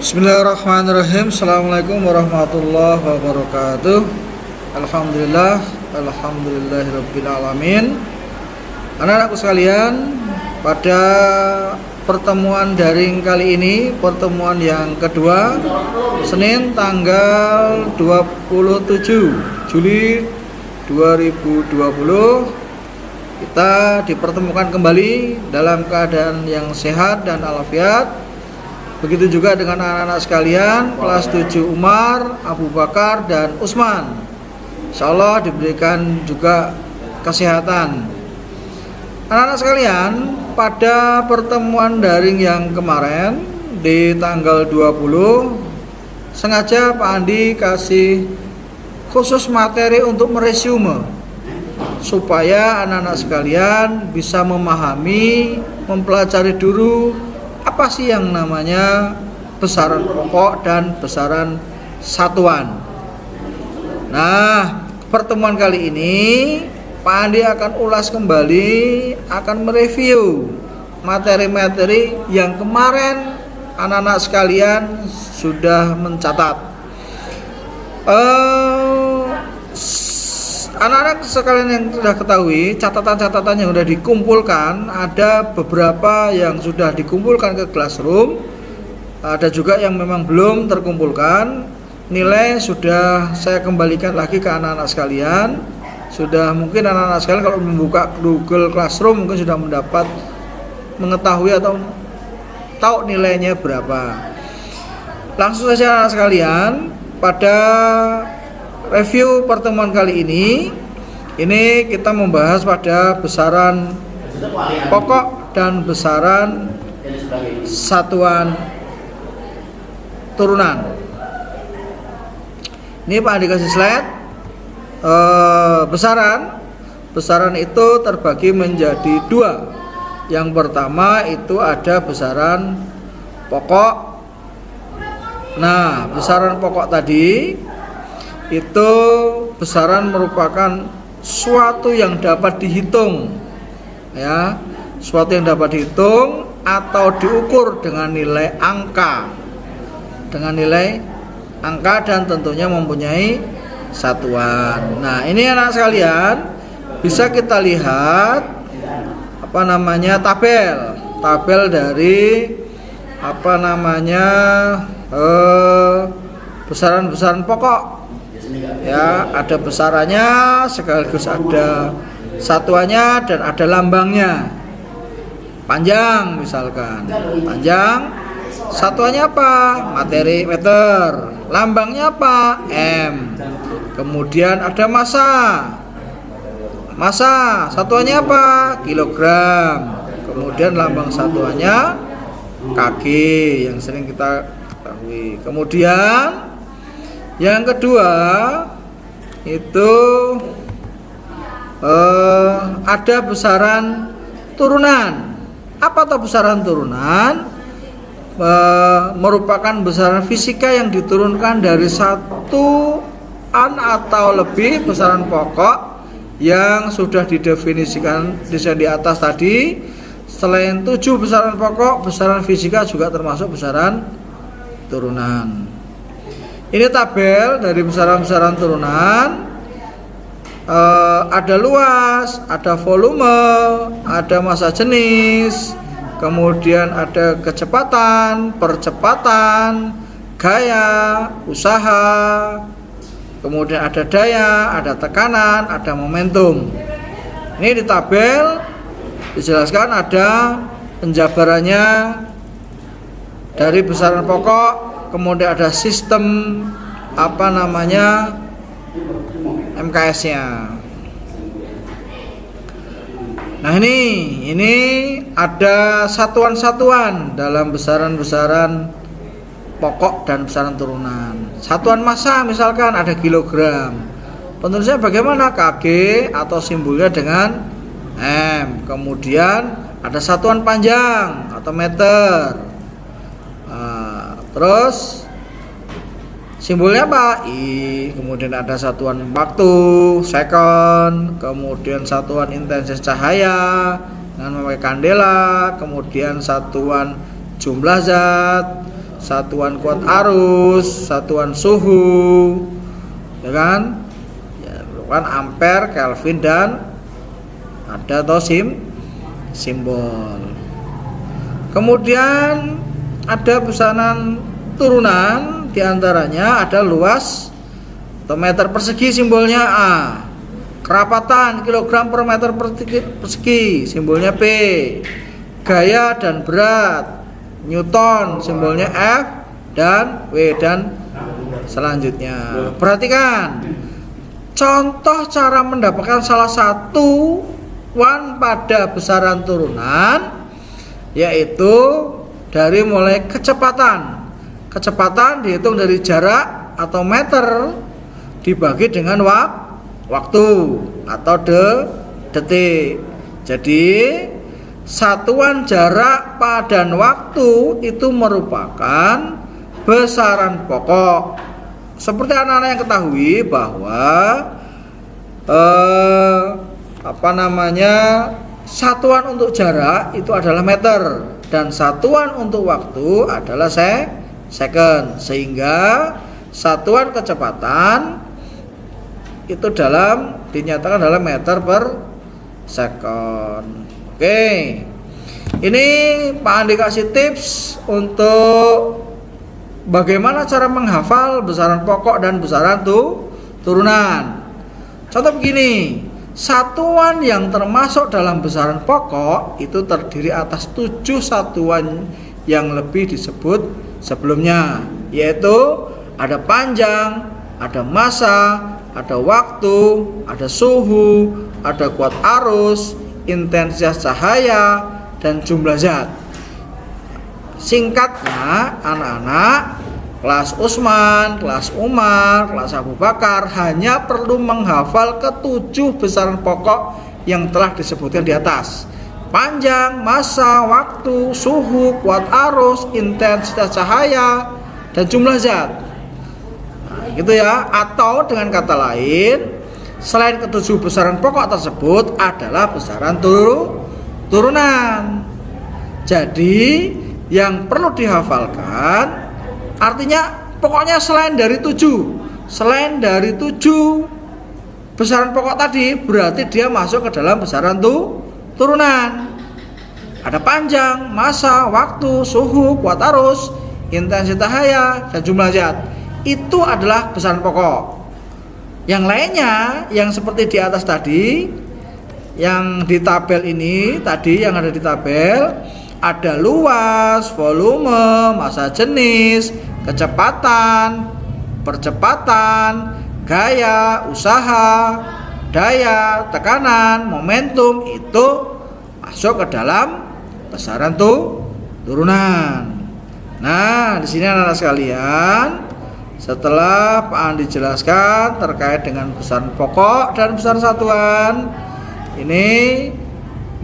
Bismillahirrahmanirrahim. Assalamualaikum warahmatullahi wabarakatuh. Alhamdulillahirabbil alamin. Anak-anakku sekalian, pada pertemuan daring kali ini, pertemuan yang kedua, Senin tanggal 27 Juli 2020, kita dipertemukan kembali dalam keadaan yang sehat dan walafiat. Begitu juga dengan anak-anak sekalian kelas 7 Umar, Abu Bakar, dan Usman. Insyaallah diberikan juga kesehatan. Anak-anak sekalian, pada pertemuan daring yang kemarin di tanggal 20, sengaja Pak Andi kasih khusus materi untuk meresume supaya anak-anak sekalian bisa memahami, mempelajari dulu apa sih yang namanya besaran pokok dan besaran satuan. Nah, pertemuan kali ini Pak Andi akan ulas kembali, akan mereview materi-materi yang kemarin anak-anak sekalian sudah mencatat. Anak-anak sekalian yang sudah ketahui, catatan-catatan yang sudah dikumpulkan, ada beberapa yang sudah dikumpulkan ke classroom, ada juga yang memang belum terkumpulkan. Nilai sudah saya kembalikan lagi ke anak-anak sekalian. Sudah mungkin anak-anak sekalian kalau membuka Google Classroom mungkin sudah mendapat mengetahui atau tahu nilainya berapa. Langsung saja anak-anak sekalian, pada review pertemuan kali ini kita membahas pada besaran pokok dan besaran satuan turunan. Ini Pak Andi kasih slide. Besaran itu terbagi menjadi dua. Yang pertama itu ada besaran pokok. Nah, besaran pokok tadi itu besaran merupakan suatu yang dapat dihitung, ya, suatu yang dapat dihitung atau diukur dengan nilai angka, dan tentunya mempunyai satuan. Nah, ini anak sekalian bisa kita lihat tabel dari besaran pokok. Ya, ada besarannya sekaligus ada satuannya dan ada lambangnya. Panjang misalkan, panjang, satuannya apa? Materi meter. Lambangnya apa? M. Kemudian ada massa, satuannya apa? Kilogram. Kemudian lambang satuannya kg yang sering kita ketahui. Kemudian yang kedua itu ada besaran turunan. Apa itu besaran turunan? Merupakan besaran fisika yang diturunkan dari satuan atau lebih besaran pokok yang sudah didefinisikan di atas tadi. Selain 7 besaran pokok, besaran fisika juga termasuk besaran turunan. Ini tabel dari besaran-besaran turunan. Ada luas, ada volume, ada massa jenis, kemudian ada kecepatan, percepatan, gaya, usaha, kemudian ada daya, ada tekanan, ada momentum. Ini di tabel dijelaskan ada penjabarannya dari besaran pokok. Kemudian ada sistem MKS-nya. Nah, ini ada satuan-satuan dalam besaran-besaran pokok dan besaran turunan. Satuan massa misalkan ada kilogram. Penulisannya bagaimana? Kg atau simbolnya dengan M. Kemudian ada satuan panjang atau meter. Terus simbolnya apa? I. Kemudian ada satuan waktu, second. Kemudian satuan intensitas cahaya dengan memakai kandela. Kemudian satuan jumlah zat. satuan kuat arus, satuan suhu, ya kan? Ya, kan ampere, Kelvin, dan ada atau simbol. Kemudian ada pesanan turunan, diantaranya ada luas atau meter persegi, simbolnya A. Kerapatan kilogram per meter persegi, simbolnya P. Gaya dan berat Newton, simbolnya F dan W, dan selanjutnya. Perhatikan contoh cara mendapatkan salah satu pada besaran turunan, yaitu dari mulai kecepatan. Kecepatan dihitung dari jarak atau meter dibagi dengan waktu atau detik. Jadi satuan jarak dan waktu itu merupakan besaran pokok. Seperti anak-anak yang ketahui bahwa satuan untuk jarak itu adalah meter dan satuan untuk waktu adalah second, sehingga satuan kecepatan itu dinyatakan dalam meter per second. Oke, ini Pak Andi kasih tips untuk bagaimana cara menghafal besaran pokok dan besaran turunan. Contoh begini, satuan yang termasuk dalam besaran pokok itu terdiri atas 7 satuan yang lebih disebut sebelumnya, yaitu ada panjang, ada massa, ada waktu, ada suhu, ada kuat arus, intensitas cahaya, dan jumlah zat. Singkatnya, anak-anak kelas Usman, kelas Umar, kelas Abu Bakar hanya perlu menghafal ke-7 besaran pokok yang telah disebutkan di atas: panjang, massa, waktu, suhu, kuat arus, intensitas cahaya, dan jumlah zat. Nah, gitu ya. Atau dengan kata lain, selain ke-7 besaran pokok tersebut adalah besaran turunan. Jadi yang perlu dihafalkan, artinya pokoknya selain dari 7 besaran pokok tadi, berarti dia masuk ke dalam besaran turunan. Ada panjang, massa, waktu, suhu, kuat arus, intensitas cahaya, dan jumlah zat. Itu adalah besaran pokok. Yang lainnya, yang seperti di atas tadi, yang di tabel ini tadi, yang ada di tabel, ada luas, volume, massa jenis, kecepatan, percepatan, gaya, usaha, daya, tekanan, momentum, itu masuk ke dalam besaran turunan. Nah, di sini anak-anak sekalian, setelah Pak Andi jelaskan terkait dengan besaran pokok dan besaran satuan ini,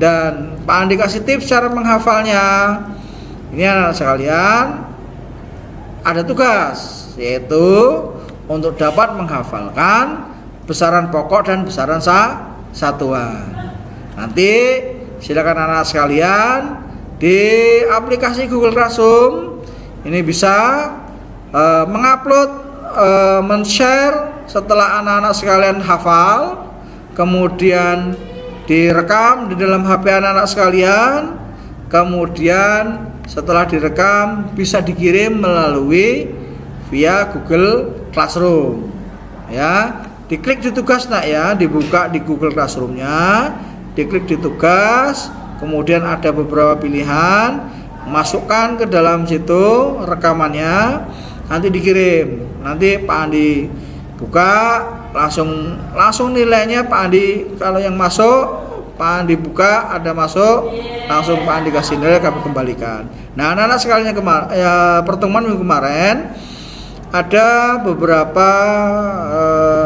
dan Pak Andi kasih tips cara menghafalnya, ini anak-anak sekalian ada tugas, yaitu untuk dapat menghafalkan besaran pokok dan besaran satuan. Nanti silakan anak-anak sekalian di aplikasi Google Classroom ini bisa mengupload, men-share setelah anak-anak sekalian hafal, kemudian direkam di dalam HP anak-anak sekalian, kemudian setelah direkam bisa dikirim melalui via Google Classroom. Ya, diklik di tugas nak ya, dibuka di Google Classroom-nya, diklik di tugas, kemudian ada beberapa pilihan, masukkan ke dalam situ rekamannya. Nanti dikirim, nanti Pak Andi buka, langsung nilainya Pak Andi, kalau yang masuk Pak Andi buka ada masuk, langsung Pak Andi kasih nilai, kami kembalikan. Nah, anak-anak sekalian, pertemuan minggu kemarin ada beberapa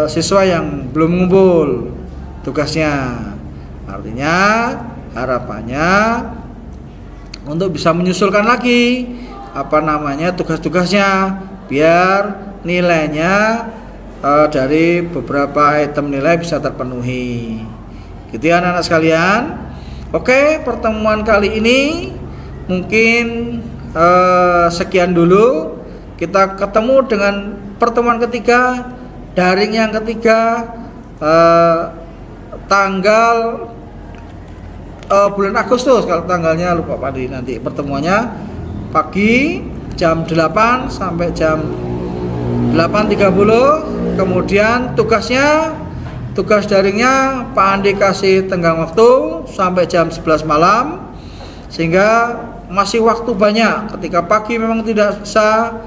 siswa yang belum ngumpul tugasnya. Artinya harapannya untuk bisa menyusulkan lagi tugas-tugasnya, biar nilainya dari beberapa item nilai bisa terpenuhi. Gitu ya anak-anak sekalian. Oke, pertemuan kali ini mungkin sekian dulu. Kita ketemu dengan pertemuan ketiga, daring yang ketiga, tanggal bulan Agustus. Kalau tanggalnya lupa Pak Di, nanti pertemuannya pagi jam 8 sampai jam 8.30. Kemudian tugas daringnya Pak Andi kasih tenggang waktu sampai jam 11 malam, sehingga masih waktu banyak. Ketika pagi memang tidak bisa,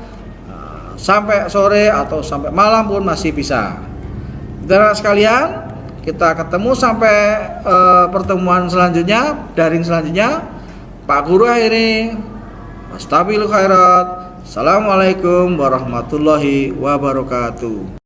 sampai sore atau sampai malam pun masih bisa. Saudara sekalian, kita ketemu sampai pertemuan selanjutnya, daring selanjutnya. Pak Guru akhiri, astaghfirullah khairat. Assalamualaikum warahmatullahi wabarakatuh.